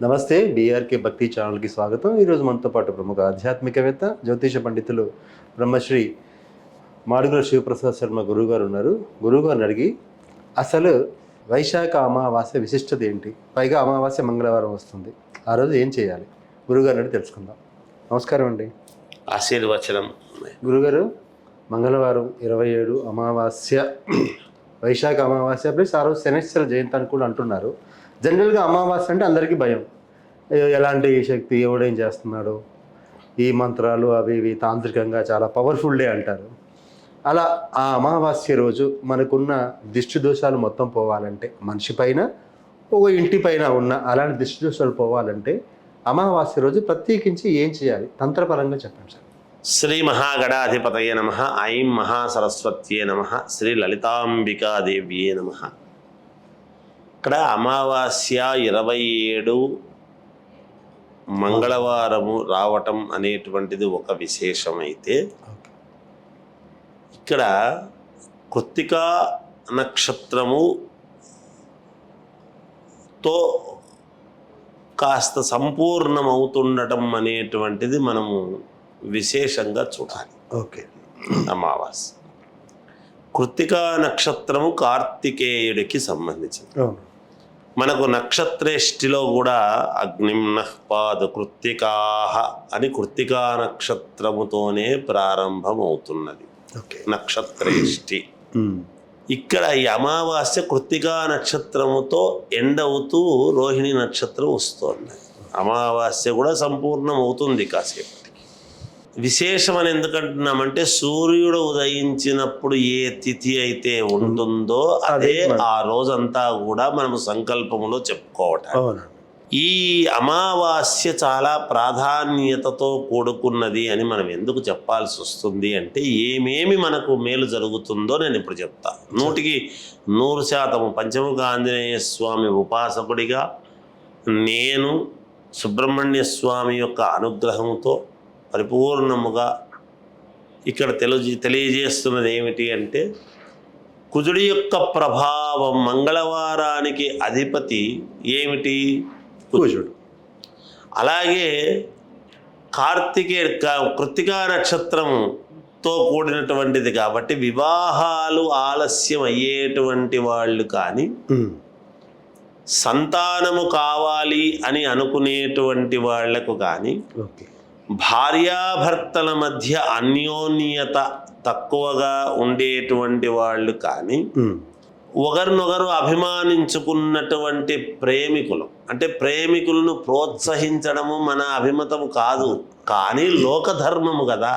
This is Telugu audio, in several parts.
నమస్తే బీఆర్కే భక్తి ఛానల్కి స్వాగతం. ఈరోజు మనతో పాటు ప్రముఖ ఆధ్యాత్మికవేత్త జ్యోతిష పండితులు బ్రహ్మశ్రీ మాడుగుల శివప్రసాద్ శర్మ గురువుగారు ఉన్నారు. గురువుగారిని అడిగి అసలు వైశాఖ అమావాస్య విశిష్టత ఏంటి, పైగా అమావాస్య మంగళవారం వస్తుంది, ఆ రోజు ఏం చేయాలి, గురువుగారిని అడిగి తెలుసుకుందాం. నమస్కారం అండి. ఆశీర్వచనం. గురుగారు, మంగళవారం 27 అమావాస్య, వైశాఖ అమావాస్య ప్లస్ ఆ రోజు శనేశ్వర జయంతి అని కూడా అంటున్నారు. జనరల్గా అమావాస్య అంటే అందరికీ భయం, ఎలాంటి శక్తి, ఎవడేం చేస్తున్నాడు, ఈ మంత్రాలు అవి ఇవి తాంత్రికంగా చాలా పవర్ఫుల్ డే అంటారు. అలా ఆ అమావాస్య రోజు మనకున్న దిష్టి దోషాలు మొత్తం పోవాలంటే, మనిషి పైన ఒక ఇంటి పైన ఉన్న అలాంటి దిష్టి దోషాలు పోవాలంటే అమావాస్య రోజు ప్రత్యేకించి ఏం చేయాలి, తంత్రపరంగా చెప్పండి సార్. శ్రీ మహాగణాధిపతయే నమః. ఐం మహాసరస్వత్యే నమః. శ్రీ లలితాంబికాదేవ్యే నమః. ఇక్కడ అమావాస్య 27 మంగళవారము రావటం అనేటువంటిది ఒక విశేషమైతే, ఇక్కడ కృత్తికా నక్షత్రముతో కాస్త సంపూర్ణమవుతుండటం అనేటువంటిది మనము విశేషంగా చూడాలి. ఓకే. అమావాస్య కృత్తికా నక్షత్రము కార్తికేయుడికి సంబంధించింది. మనకు నక్షత్రేష్టిలో కూడా అగ్నిమ్నః పాద కృత్తికాహ అని కృత్తికా నక్షత్రముతోనే ప్రారంభమవుతున్నది నక్షత్రేష్టి. ఇక్కడ ఈ అమావాస్య కృత్తికా నక్షత్రముతో ఎండవుతూ రోహిణి నక్షత్రం వస్తుంది. అమావాస్య కూడా సంపూర్ణం అవుతుంది కాసేపటికి. విశేషం అని ఎందుకంటున్నామంటే, సూర్యుడు ఉదయించినప్పుడు ఏ తిథి అయితే ఉంటుందో అదే ఆ రోజంతా కూడా మనము సంకల్పములో చెప్పుకోవటం. ఈ అమావాస్య చాలా ప్రాధాన్యతతో కూడుకున్నది అని మనం ఎందుకు చెప్పాల్సి వస్తుంది అంటే, ఏమేమి మనకు మేలు జరుగుతుందో నేను ఇప్పుడు చెప్తాను. 100% పంచముఖ ఆంజనేయ స్వామి ఉపాసకుడిగా నేను సుబ్రహ్మణ్య స్వామి యొక్క అనుగ్రహంతో పరిపూర్ణముగా ఇక్కడ తెలియజేస్తున్నది ఏమిటి అంటే, కుజుడి యొక్క ప్రభావం, మంగళవారానికి అధిపతి ఏమిటి? కుజుడు. అలాగే కృత్తికా నక్షత్రంతో కూడినటువంటిది కాబట్టి వివాహాలు ఆలస్యం అయ్యేటువంటి వాళ్ళు కానీ, సంతానము కావాలి అని అనుకునేటువంటి వాళ్లకు కానీ, భార్యాభర్తల మధ్య అన్యోన్యత తక్కువగా ఉండేటువంటి వాళ్ళు కానీ, ఒకరినొకరు అభిమానించుకున్నటువంటి ప్రేమికులు, అంటే ప్రేమికులను ప్రోత్సహించడము మన అభిమతము కాదు, కానీ లోకధర్మము కదా,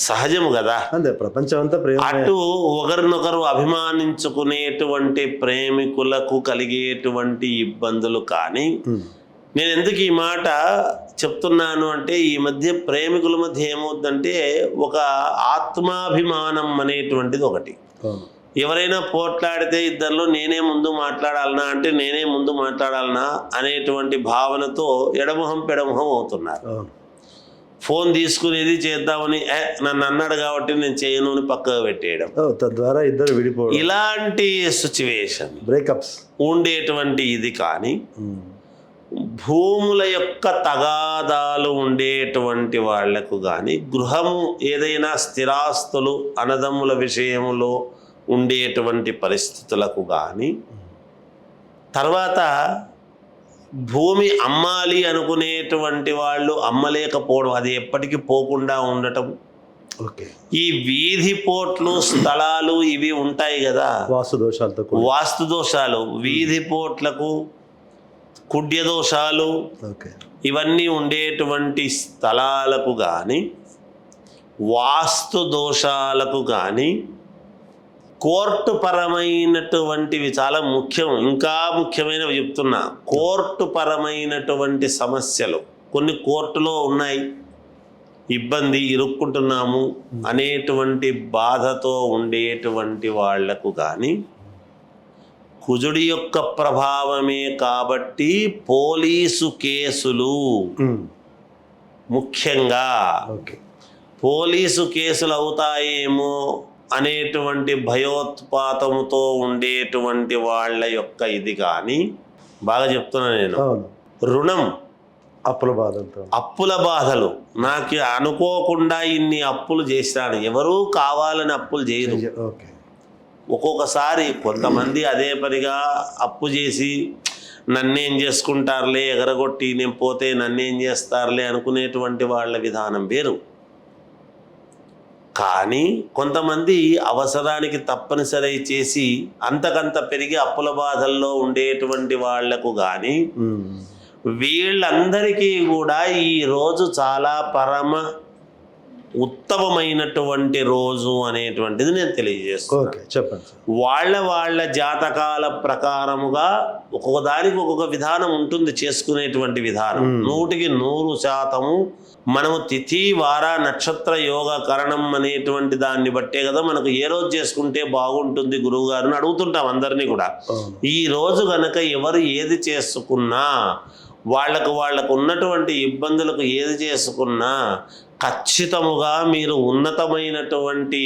సహజము కదా, ప్రపంచమంతా అటు ఒకరినొకరు అభిమానించుకునేటువంటి ప్రేమికులకు కలిగేటువంటి ఇబ్బందులు కానీ. నేను ఎందుకు ఈ మాట చెప్తున్నాను అంటే, ఈ మధ్య ప్రేమికుల మధ్య ఏమవుతుందంటే, ఒక ఆత్మాభిమానం అనేటువంటిది ఒకటి. ఎవరైనా పోట్లాడితే ఇద్దరిలో నేనే ముందు మాట్లాడాలనా అంటే నేనే ముందు మాట్లాడాలనా అనేటువంటి భావనతో ఎడమొహం పెడమొహం అవుతున్నారు. ఫోన్ తీసుకునేది చేద్దామని, నన్ను అన్నాడు కాబట్టి నేను చేయను అని పక్కకు పెట్టేయడం, తద్వారా ఇద్దరు విడిపోవడం, ఇలాంటి సిచ్యువేషన్, బ్రేకప్స్ ఉండేటువంటి ఇది. కానీ భూముల యొక్క తగాదాలు ఉండేటువంటి వాళ్లకు కానీ, గృహము ఏదైనా స్థిరాస్తులు అన్నదమ్ముల విషయంలో ఉండేటువంటి పరిస్థితులకు కానీ, తర్వాత భూమి అమ్మాలి అనుకునేటువంటి వాళ్ళు అమ్మలేకపోవడం, అది ఎప్పటికీ పోకుండా ఉండటం, ఈ వీధి పోట్లు స్థలాలు ఇవి ఉంటాయి కదా, వాస్తు దోషాలు, వీధి పోట్లకు కుడ్య దోషాలు, ఇవన్నీ ఉండేటువంటి స్థలాలకు కానీ, వాస్తు దోషాలకు కానీ, కోర్టు పరమైనటువంటివి చాలా ముఖ్యం, ఇంకా ముఖ్యమైనవి చెప్తున్నా. కోర్టు పరమైనటువంటి సమస్యలు కొన్ని కోర్టులో ఉన్నాయి, ఇబ్బంది, ఇరుక్కుంటున్నాము అనేటువంటి బాధతో ఉండేటువంటి వాళ్లకు కానీ, కుజుడి యొక్క ప్రభావమే కాబట్టి పోలీసు కేసులు, ముఖ్యంగా పోలీసు కేసులు అవుతాయేమో అనేటువంటి భయోత్పాతముతో ఉండేటువంటి వాళ్ళ యొక్క ఇది కానీ బాగా చెప్తున్నా నేను. అవును. రుణం, అప్పుల బాధలతో, అప్పుల బాధలు. నాకు అనుకోకుండా ఇన్ని అప్పులు చేసినాను. ఎవరూ కావాలని అప్పులు చేయరు. ఓకే. ఒక్కొక్కసారి కొంతమంది అదే పనిగా అప్పు చేసి నన్నేం చేసుకుంటారులే, ఎగరగొట్టి నేను పోతే నన్నేం చేస్తారులే అనుకునేటువంటి వాళ్ళ విధానం వేరు. కానీ కొంతమంది అవసరానికి తప్పనిసరి చేసి అంతకంత పెరిగి అప్పుల బాధల్లో ఉండేటువంటి వాళ్లకు కానీ వీళ్ళందరికీ కూడా ఈ రోజు చాలా పరమ ఉత్తమమైనటువంటి రోజు అనేటువంటిది నేను తెలియజేస్తున్నాను. చెప్పండి. వాళ్ళ జాతకాల ప్రకారముగా ఒక్కొక్క దానికి ఒక్కొక్క విధానం ఉంటుంది, చేసుకునేటువంటి విధానం. 100% మనము తిథి వార నక్షత్ర యోగ కరణం అనేటువంటి దాన్ని బట్టే కదా మనకు ఏ రోజు చేసుకుంటే బాగుంటుంది గురువు గారిని అడుగుతుంటాం అందరినీ కూడా. ఈ రోజు గనక ఎవరు ఏది చేసుకున్నా వాళ్ళకు ఉన్నటువంటి ఇబ్బందులకు ఏది చేసుకున్నా ఖచ్చితముగా మీరు ఉన్నతమైనటువంటి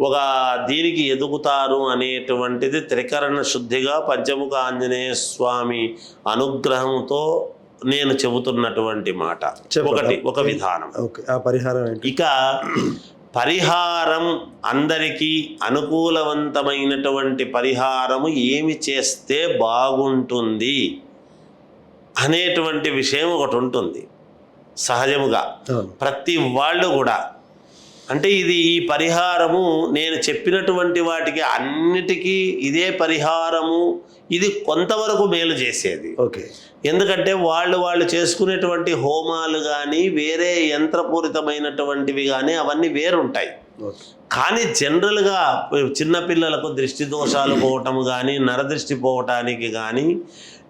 ఒక దీనికి ఎదుగుతారు అనేటువంటిది త్రికరణ శుద్ధిగా పంచముఖ ఆంజనేయ స్వామి అనుగ్రహంతో నేను చెబుతున్నటువంటి మాట. ఒక విధానం. ఇక పరిహారం, అందరికీ అనుకూలవంతమైనటువంటి పరిహారము ఏమి చేస్తే బాగుంటుంది అనేటువంటి విషయం ఒకటి ఉంటుంది సహజముగా ప్రతి వాళ్ళు కూడా. అంటే ఈ పరిహారము నేను చెప్పినటువంటి వాటికి అన్నిటికీ ఇదే పరిహారము, ఇది కొంతవరకు మేలు చేసేది. ఎందుకంటే వాళ్ళు చేసుకునేటువంటి హోమాలు కానీ వేరే యంత్రపూరితమైనటువంటివి కానీ అవన్నీ వేరుంటాయి. కానీ జనరల్గా చిన్నపిల్లలకు దృష్టి దోషాలు పోవటము కానీ నరదృష్టి పోవటానికి కానీ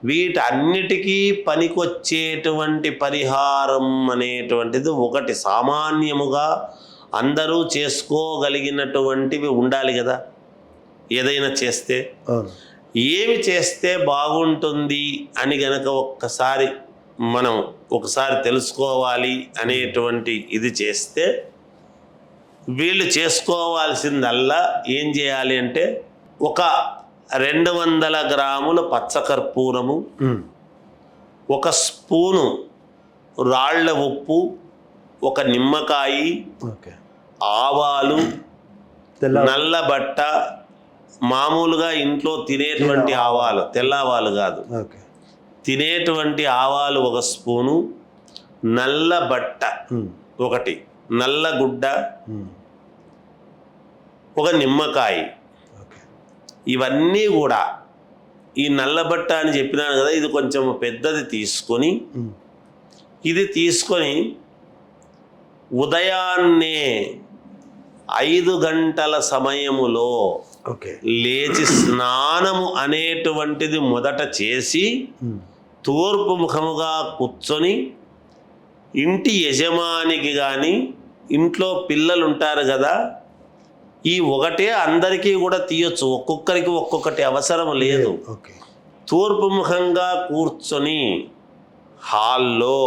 వీటన్నిటికీ పనికొచ్చేటువంటి పరిహారం అనేటువంటిది ఒకటి సామాన్యముగా అందరూ చేసుకోగలిగినటువంటివి ఉండాలి కదా. ఏదైనా చేస్తే ఏమి చేస్తే బాగుంటుంది అని గనక ఒకసారి తెలుసుకోవాలి అనేటువంటి ఇది చేస్తే వీళ్ళు చేసుకోవాల్సిందల్లా ఏం చేయాలి అంటే ఒక 200 గ్రాముల పచ్చకర్పూరము, 1 స్పూను రాళ్ల ఉప్పు, 1 నిమ్మకాయ, ఆవాలు, నల్ల బట్ట, మామూలుగా ఇంట్లో తినేటువంటి ఆవాలు, తెల్ల ఆవాలు కాదు, తినేటువంటి ఆవాలు 1 స్పూను, నల్ల బట్ట 1, నల్ల గుడ్డ, 1 నిమ్మకాయ. ఇవన్నీ కూడా ఈ నల్లబట్ట అని చెప్పినాను కదా, ఇది కొంచెం పెద్దది తీసుకొని ఉదయాన్నే 5 గంటల సమయములో లేచి స్నానము అనేటువంటిది మొదట చేసి తూర్పు ముఖముగా కూర్చొని ఇంటి యజమానికి కానీ ఇంట్లో పిల్లలు ఉంటారు కదా, ఈ ఒకటే అందరికీ కూడా తీయొచ్చు, ఒక్కొక్కరికి ఒక్కొక్కటి అవసరం లేదు. తూర్పు ముఖంగా కూర్చొని హాల్లో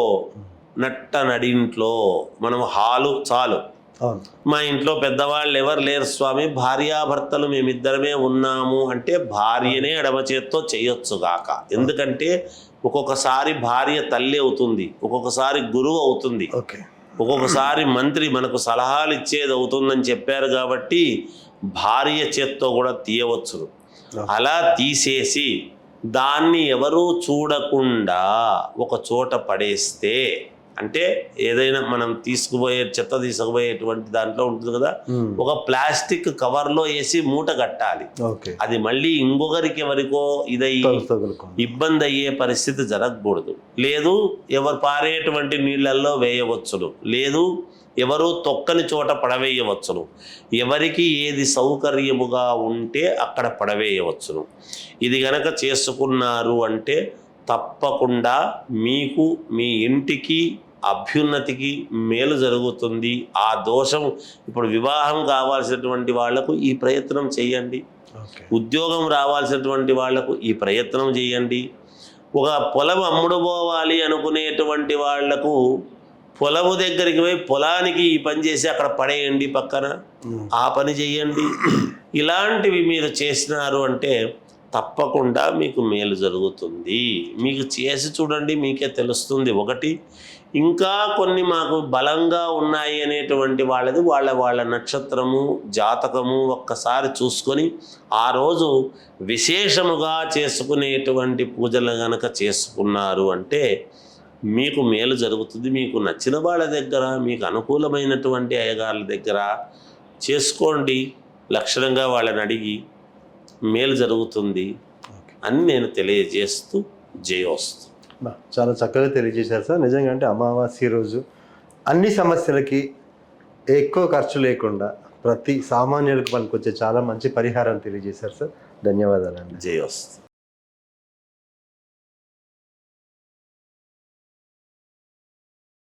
నడింట్లో, మనం హాలు చాలు, మా ఇంట్లో పెద్దవాళ్ళు ఎవరు లేరు స్వామి, భార్యాభర్తలు మేమిద్దరమే ఉన్నాము అంటే భార్యనే ఎడమ చేత్తో చేయొచ్చు గాక. ఎందుకంటే ఒక్కొక్కసారి భార్య తల్లి అవుతుంది, ఒక్కొక్కసారి గురువు అవుతుంది, ఒక్కొక్కసారి మంత్రి మనకు సలహాలు ఇచ్చేది అవుతుందని చెప్పారు కాబట్టి భార్య చేత్తో కూడా తీయవచ్చు. అలా తీసేసి దాన్ని ఎవరూ చూడకుండా ఒక చోట పడేస్తే, అంటే ఏదైనా మనం చెత్త తీసుకుపోయేటువంటి దాంట్లో ఉంటుంది కదా, ఒక ప్లాస్టిక్ కవర్లో వేసి మూట కట్టాలి. అది మళ్ళీ ఇంకొకరికి ఎవరికో ఇబ్బంది అయ్యే పరిస్థితి జరగకూడదు. లేదు ఎవరు పారేటువంటి నీళ్ళల్లో వేయవచ్చును, లేదు ఎవరు తొక్కని చోట పడవేయవచ్చును, ఎవరికి ఏది సౌకర్యముగా ఉంటే అక్కడ పడవేయవచ్చును. ఇది గనక చేసుకున్నారు అంటే తప్పకుండా మీకు మీ ఇంటికి అభ్యున్నతికి మేలు జరుగుతుంది. ఆ దోషం, ఇప్పుడు వివాహం కావాల్సినటువంటి వాళ్లకు ఈ ప్రయత్నం చేయండి, ఉద్యోగం రావాల్సినటువంటి వాళ్లకు ఈ ప్రయత్నం చేయండి, ఒక పొలం అమ్ముడుపోవాలి అనుకునేటువంటి వాళ్లకు పొలము దగ్గరికి పోయి పొలానికి ఈ పని చేసి అక్కడ పడేయండి పక్కన, ఆ పని చెయ్యండి. ఇలాంటివి మీరు చేసినారు అంటే తప్పకుండా మీకు మేలు జరుగుతుంది. మీకు చేసి చూడండి, మీకే తెలుస్తుంది. ఒకటి, ఇంకా కొన్ని మాకు బలంగా ఉన్నాయి అనేటువంటి వాళ్ళది వాళ్ళ నక్షత్రము జాతకము ఒక్కసారి చూసుకొని ఆ రోజు విశేషముగా చేసుకునేటువంటి పూజలు గనక చేసుకున్నారు అంటే మీకు మేలు జరుగుతుంది. మీకు నచ్చిన వాళ్ళ దగ్గర, మీకు అనుకూలమైనటువంటి అయ్యగారుల దగ్గర చేసుకోండి. లక్షణంగా వాళ్ళని అడిగి మేలు జరుగుతుంది అని నేను తెలియజేస్తూ జయోస్తు. చాలా చక్కగా తెలియజేశారు సార్. నిజంగా అంటే అమావాస్య రోజు అన్ని సమస్యలకి ఎక్కువ ఖర్చు లేకుండా ప్రతి సామాన్యులకు పనికొచ్చే చాలా మంచి పరిహారం తెలియజేశారు సార్. ధన్యవాదాలండి. జయోస్తు.